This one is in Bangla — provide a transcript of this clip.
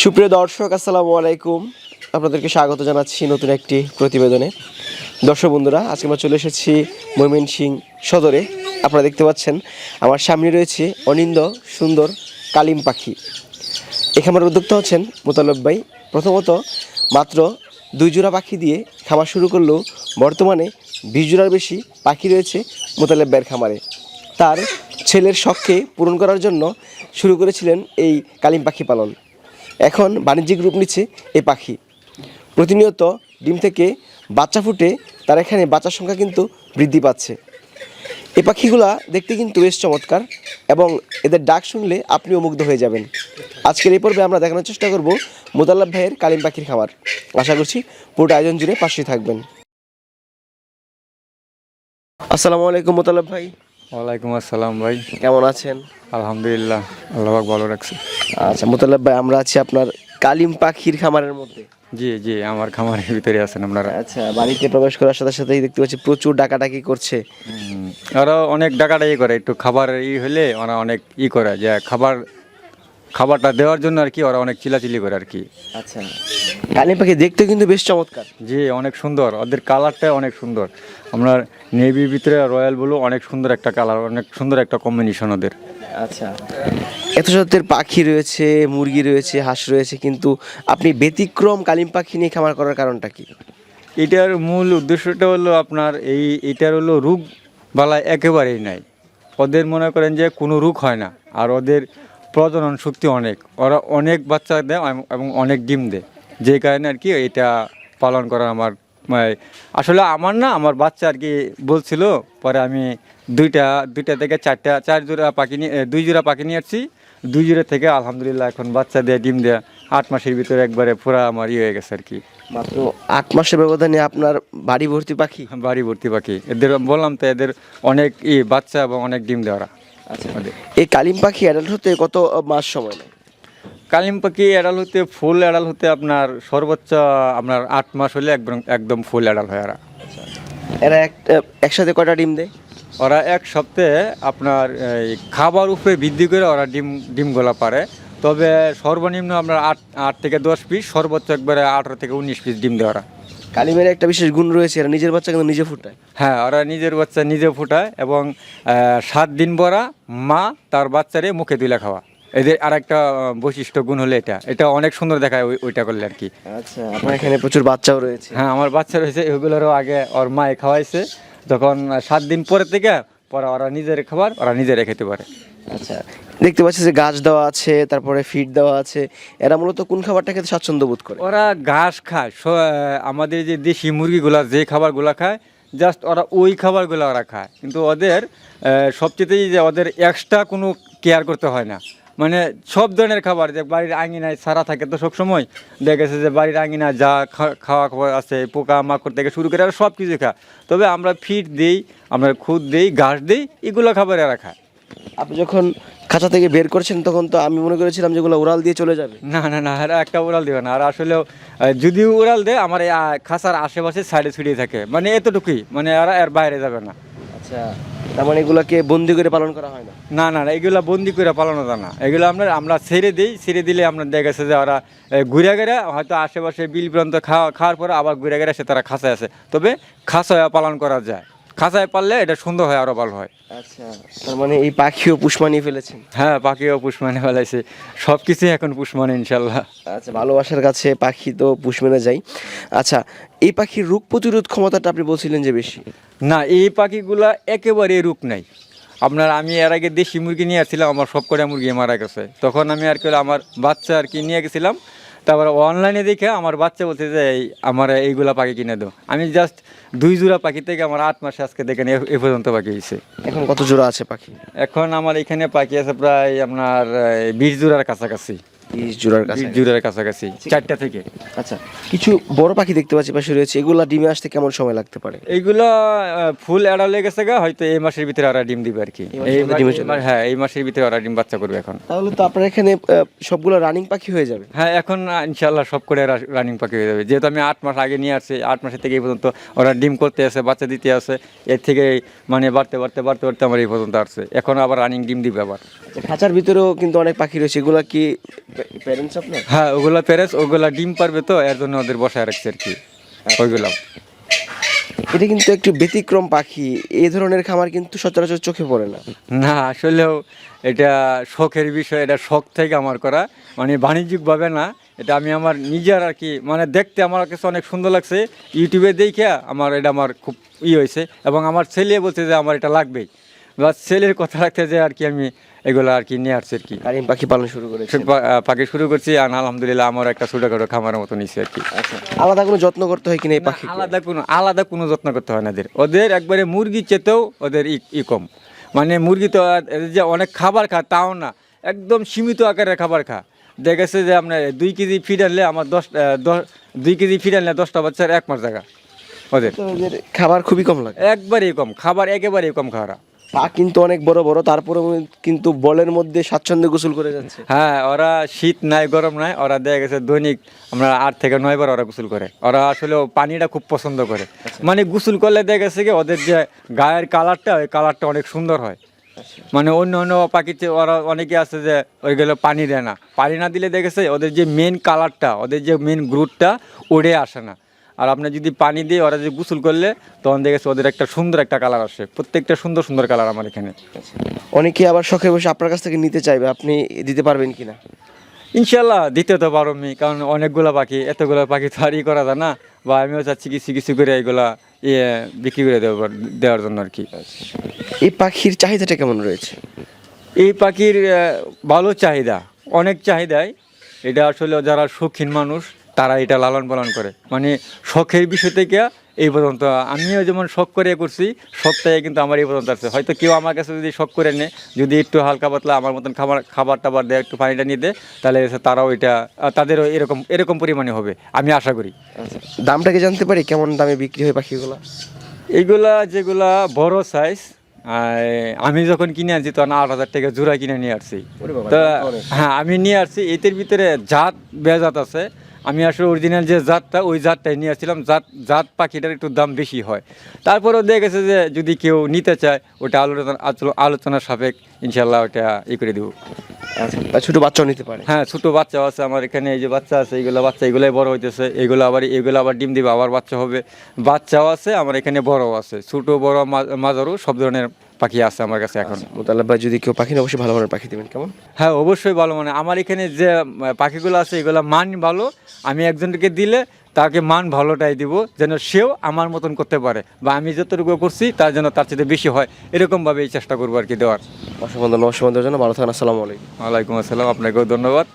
সুপ্রিয় দর্শক, আসসালামু আলাইকুম। আপনাদেরকে স্বাগত জানাচ্ছি নতুন একটি প্রতিবেদনে। দর্শক বন্ধুরা, আজকে আমরা চলে এসেছি ময়মনসিংহ সদরে। আপনারা দেখতে পাচ্ছেন আমার সামনে রয়েছে অনিন্দ সুন্দর কালিম পাখি। এই খামারের উদ্যোক্তা হচ্ছেন মোতালেব ভাই। প্রথমত মাত্র 2 জোড়া পাখি দিয়ে খামার শুরু করলেও বর্তমানে 20 জোড়ার বেশি পাখি রয়েছে মোতালেব ভাইয়ের খামারে। তার ছেলের শখকে পূরণ করার জন্য শুরু করেছিলেন এই কালিম পাখি পালন। এখন বাণিজ্যিক রূপ নিচ্ছে এই পাখি। প্রতিনিয়ত ডিম থেকে বাচ্চা ফুটে তার এখানে বাচ্চার সংখ্যা কিন্তু বৃদ্ধি পাচ্ছে। এই পাখিগুলা দেখতে কিন্তু বেশ চমৎকার এবং এদের ডাক শুনলে আপনিও মুগ্ধ হয়ে যাবেন। আজকের এই পর্বে আমরা দেখানোর চেষ্টা করব মোতালেব ভাইয়ের কালিম পাখির খামার। আশা করছি পুরো আয়োজন জুড়ে পাশে থাকবেন। আসসালামু আলাইকুম মোতালেব ভাই। ওয়ালাইকুম আসসালাম ভাই, কেমন আছেন? আলহামদুলিল্লাহ, আল্লাহ পাক ভালো রাখছে। আচ্ছা মোতালেব ভাই, আমরা আছি আপনার কালিম পাখির খামারের মধ্যে। জি জি, আমার খামারের ভিতরে আছেন আপনারা। আচ্ছা, বাড়িতে প্রবেশ করার সাথে সাথেই দেখতে পাচ্ছি প্রচুর ডাকাডাকি করছে। ওরা অনেক ডাকাডাকি করে, একটু খাবার হলে ওরা অনেক করে যে খাবারটা দেওয়ার জন্য আর কি, ওরা অনেক চিলাচিলি করে আর কি। আচ্ছা, কালিম পাখি দেখতে কিন্তু বেশ চমৎকার। জি, অনেক সুন্দর, ওদের কালারটা অনেক সুন্দর। আপনার নেভির ভিতরে রয়্যাল ব্লু, অনেক সুন্দর একটা কালার, অনেক সুন্দর একটা কম্বিনেশন ওদের। আচ্ছা, এত জাতের পাখি রয়েছে, মুরগি রয়েছে, হাঁস রয়েছে, কিন্তু আপনি ব্যতিক্রম কালিম পাখি নিয়ে খামার করার কারণটা কি? এটার মূল উদ্দেশ্যটা হলো আপনার এটার হলো রোগ বালা একেবারেই নাই। ওদের মনে করেন যে কোনো রোগ হয় না, আর ওদের প্রজনন শক্তি অনেক, ওরা অনেক বাচ্চা দেয় এবং অনেক ডিম দেয়। যে কারণে আর কি এটা পালন করা আমার আসলে আমার না, আমার বাচ্চা আর কি বলছিল, পরে আমি দুইটা থেকে চার জোড়া পাখি নিয়ে 2 জোড়া পাখি নিয়ে আসছি। 2 জোড়া থেকে আলহামদুলিল্লাহ এখন বাচ্চা দেয়, ডিম দেয়। 8 মাসের ভিতরে একবারে পুরা আমার হয়ে গেছে আর কি। মাত্র 8 মাসের ব্যবধানে আপনার বাড়ি ভর্তি পাখি? বাড়ি ভর্তি পাখি। এদের বললাম তো, এদের অনেক বাচ্চা এবং অনেক ডিম দেওয়া। আচ্ছা, এই কালিম পাখি অ্যাডাল্ট হতে কত মাস সময় নেয়? কালিম পাখি ফুল অ্যাডাল হতে আপনার সর্বোচ্চ আপনার 8 মাস হলে একদম ফুল অ্যাডাল হয়। এরা একসাথে কয়টা ডিম দেয়? ওরা এক সপ্তাহে আপনার খাবার উপরে বৃদ্ধি করে ওরা ডিমগুলা পারে। তবে সর্বনিম্ন আপনার 8 থেকে 10 পিস, সর্বোচ্চ একবারে 18 থেকে 19 পিস ডিম দেয় ওরা। কালিমের একটা বিশেষ গুণ রয়েছে, এরা নিজের বাচ্চা কিন্তু নিজে ফুটায়। হ্যাঁ, ওরা নিজের বাচ্চা নিজে ফুটায় এবং 7 দিন পরা মা তার বাচ্চারে মুখে তুলে খাওয়া। এদের আর একটা বৈশিষ্ট্য গুণ হলো এটা অনেক সুন্দর দেখায় ওইটা করলে আর কি। আচ্ছা, আপনার এখানে প্রচুর বাচ্চাও রয়েছে? হ্যাঁ, আমার বাচ্চা রয়েছে। এগুলোরও আগে ওর মায়ে খাওয়াইছে, যখন 7 দিন পরে থেকে পরে ওরা নিজের খাবার ওরা নিজেরা খেতে পারে। আচ্ছা, দেখতে পাচ্ছি যে গাছ দেওয়া আছে, তারপরে ফিড দেওয়া আছে। এরা মূলত কোন খাবারটা খেতে স্বাচ্ছন্দ্য বোধ করে? ওরা ঘাস খায়। আমাদের যে দেশি মুরগিগুলা যে খাবারগুলো খায়, জাস্ট ওরা ওই খাবারগুলো ওরা খায়। কিন্তু ওদের সবচেয়েতেই যে ওদের এক্সট্রা কোনো কেয়ার করতে হয় না। মানে সব ধরনের খাবার, যে বাড়ির আঙিনায় সারা থাকে তো সবসময়, দেখা গেছে যে বাড়ির আঙিনায় যা খাওয়া খাবার আছে, পোকা মাকড় থেকে শুরু করে আর সব কিছু খায়। তবে আমরা ফিড দিই, আমরা খুদ দিই, ঘাস দিই, এগুলো খাবার এরা খায়। আপনি যখন খাঁচা থেকে বের করছেন তখন তো আমি মনে করেছিলাম যেগুলো ওরাল দিয়ে চলে যাবে। না না না, এরা একটা উড়াল দেবে না। আর আসলেও যদিও উড়াল দেয়, আমার এই খাঁচার আশেপাশে সাইডে ছড়িয়ে থাকে, মানে এতটুকুই, মানে এর বাইরে যাবে না। আচ্ছা, তার মানে এগুলোকে বন্দি করে পালন করা হয় না? না না না, এগুলো বন্দি করে পালানো যায় না। এগুলো আমরা ছেড়ে দিই, ছেড়ে দিলে আমরা দেখা গেছে যে ওরা ঘুরে গেলে হয়তো আশেপাশে বিল প্রান্ত খাওয়ার পরে আবার ঘুরে গেলে সে তারা খাঁচায় আছে। তবে খাঁচায় পালন করা যায়, খাঁচায় পারলে এটা সুন্দর হয়, আরও ভালো হয়। আচ্ছা, তার মানে এই পাখিও পুষ মানিয়ে ফেলেছেন? হ্যাঁ, পাখিও পুষ মানে ফেলাইছে, সব কিছুই এখন পুষ মানে ইনশাল্লাহ। আচ্ছা, ভালোবাসার কাছে পাখি তো পুষ মেনে যায়। আচ্ছা, এই পাখির রোগ প্রতিরোধ ক্ষমতাটা আপনি বলছিলেন যে বেশি? না, এই পাখিগুলা একেবারে রোগ নাই। আমি এর আগে দেশি মুরগি নিয়ে আসছিলাম, আমার সব কটা মুরগি মারা গেছে। তখন আমি আর কি আমার বাচ্চা আর কি নিয়ে গেছিলাম। তারপরে অনলাইনে দেখে আমার বাচ্চা বলছে যে আমার এইগুলা পাখি কিনে দাও। আমি জাস্ট 2 জোড়া পাখি থেকে আমার 8 মাসে আজকে দেখেন এ পর্যন্ত পাখি হয়েছে। এখন কত জোড়া আছে পাখি? এখন আমার এখানে পাখি আছে প্রায় আপনার 20 জোড়ার কাছাকাছি। 20 জোড়ার কাছে? 20 জোড়ার কাছাকাছি, 4টা থেকে। আচ্ছা, কিছু বড় পাখি দেখতে পাচ্ছি পাশে রয়েছে, এগুলা ডিমে আসতে কেমন সময় লাগতে পারে? এইগুলো ফুল এড়া লেগেছে গা, হয়তো এই মাসের ভিতরে ওরা ডিম দিবে আর কি। হ্যাঁ, এই মাসের ভিতরে ওরা ডিম বাচ্চা করবে এখন। তাহলে তো আপনার এখানে সবগুলো রানিং পাখি হয়ে যাবে? হ্যাঁ, এখন ইনশাল্লাহ সব করে রানিং পাখি হয়ে যাবে। যেহেতু আমি 8 মাস আগে নিয়ে আসছি, 8 মাসের থেকে এই পর্যন্ত ওরা ডিম করতে আসে, বাচ্চা দিতে আসে। এর থেকে মানে বাড়তে আমার এই পর্যন্ত আসছে। এখন আবার রানিং ডিম দিবে আবার। খাঁচার ভিতরেও কিন্তু অনেক পাখি রয়েছে, এগুলা কি প্যারেন্টস আপনার? হ্যাঁ, ওগুলা প্যারেস, ওগুলা ডিম পারবে তো, এর জন্য ওদের বসায় রাখছে আর কি ওইগুলা। এটা কিন্তু একটু ব্যতিক্রম পাখি, এই ধরনের খামার কিন্তু সচরাচর চোখে পড়ে না। না, আসলেও এটা শখের বিষয়, এটা শখ থেকে আমার করা, মানে বাণিজ্যিকভাবে না। এটা আমি আমার নিজের আর কি, মানে দেখতে আমার কাছে অনেক সুন্দর লাগছে, ইউটিউবে দেখে আমার খুব হয়েছে, এবং আমার ছেলে বলছে যে আমার এটা লাগবেই, বা ছেলের কথা রাখতে যে আর কি আমি এগুলো আর কি নিয়ে আসছি আর কি। কারিম পাখি পালন শুরু করেছে? পাখি শুরু করছি, আর আলহামদুলিল্লাহ আমার একটা ছোটোখাটো খামারের মতো নিচ্ছি আর কি। আচ্ছা, আলাদা কোনো যত্ন করতে হয় কিনা এই পাখি? আলাদা কোনো যত্ন করতে হয় না ওদের একবারে মুরগি চেতেও ওদের ই কম, মানে মুরগি তো আর যে অনেক খাবার খা তাও না, একদম সীমিত আকারের খাবার খা। দেখেছে যে আপনার 2 কেজি ফিড আনলে আমার 2 কেজি ফিড আনলে 10টা বাচ্চার 1 মাস জায়গা ওদের। তো ওদের খাবার খুবই কম লাগে, একবারেই কম খাবার, একেবারেই কম খাওয়া। পা কিন্তু অনেক বড় বড়, তারপরে কিন্তু বলের মধ্যে স্বাচ্ছন্দ্যে গোসল করে যাচ্ছে। হ্যাঁ, ওরা শীত নাই গরম নাই, ওরা দেখা গেছে দৈনিক আমরা 8 থেকে 9 বার ওরা গোসল করে। ওরা আসলে পানিটা খুব পছন্দ করে, মানে গোসল করলে দেখা গেছে কি ওদের যে গায়ের কালারটা, ওই কালারটা অনেক সুন্দর হয়। মানে অন্য অন্য পাখিতে ওরা অনেকে আছে যে ওইগুলো পানি দেয় না, পানি না দিলে দেখেছে ওদের যে মেন কালারটা, ওদের যে মেন গ্রুথটা উড়ে আসে না। আর আপনার যদি পানি দিয়ে ওরা যদি গোসল করলে তখন দেখেছে ওদের একটা সুন্দর একটা কালার আসে, প্রত্যেকটা সুন্দর সুন্দর কালার আমার এখানে। অনেকে আবার শখে বসে আপনার কাছ থেকে নিতে চাইবে, আপনি দিতে পারবেন কিনা? ইনশাল্লাহ দিতে তো পারো আমি, কারণ অনেকগুলো পাখি, এতগুলো পাখি তো আর করা যায় না, বা আমিও চাচ্ছি কিছু কিছু করে এগুলা বিক্রি করে দেওয়ার জন্য আর কি। এই পাখির চাহিদাটা কেমন রয়েছে? এই পাখির ভালো চাহিদা, অনেক চাহিদাই। এটা আসলে যারা শৌখিন মানুষ তারা এটা লালন পালন করে, মানে শখের বিষয় থেকে এই পর্যন্ত। আমিও যেমন শখ করে করছি, শখটাই কিন্তু আমার এই পর্যন্ত আছে। হয়তো কেউ আমার কাছে যদি শখ করে নেয়, যদি একটু হালকা পাতলা আমার মতন খাবার টাবার দেয়, একটু পানিটা নিয়ে দেয়, তাহলে তারাও এটা তাদেরও এরকম পরিমাণে হবে আমি আশা করি। দামটা কি জানতে পারি, কেমন দামে বিক্রি হয় পাখিগুলো? এইগুলা যেগুলা বড় সাইজ, আমি যখন কিনে আনছি তখন 8,000 টাকা জোড়া কিনে নিয়ে আসছি। তো হ্যাঁ, আমি নিয়ে আসছি, এদের ভিতরে জাত বেজাত আছে। আমি আসলে অরিজিনাল যে জাতটা, ওই জাতটাই নিয়ে আসছিলাম। জাত পাখিটার একটু দাম বেশি হয়, তারপরেও দেখে গেছে যে যদি কেউ নিতে চায় ওটা আলোচনার সাপেক্ষ ইনশাল্লাহ ওটা করে দেবো। আচ্ছা, ছোট বাচ্চাও নিতে পারে? হ্যাঁ, ছোটো বাচ্চাও আছে আমার এখানে, এই যে বাচ্চা আছে, এগুলাই বড় হইতেছে, এগুলো আবার ডিম দিবে, আবার বাচ্চা হবে। বাচ্চাও আছে আমার এখানে, বড়ও আছে, ছোটো বড় মাঝারও সব ধরনের পাখি আছে আমার কাছে এখন। মোতালেব ভাই, যদি কেউ পাখি নেয় অবশ্যই ভালো মানের পাখি দেবেন কেমন? হ্যাঁ, অবশ্যই ভালো, মানে আমার এখানে যে পাখিগুলো আছে এগুলো মান ভালো। আমি একজনকে দিলে তাকে মান ভালোটাই দিব, যেন সেও আমার মতন করতে পারে, বা আমি যতটুকু করছি তার জন্য তার চেয়ে বেশি হয়, এরকমভাবে এই চেষ্টা করবো আর কি দেওয়ার। অসংখ্য ধন্যবাদ জন্য, ভালো থাকেন। আসসালামু আলাইকুম। ওয়ালাইকুম আসসালাম, আপনাকেও ধন্যবাদ।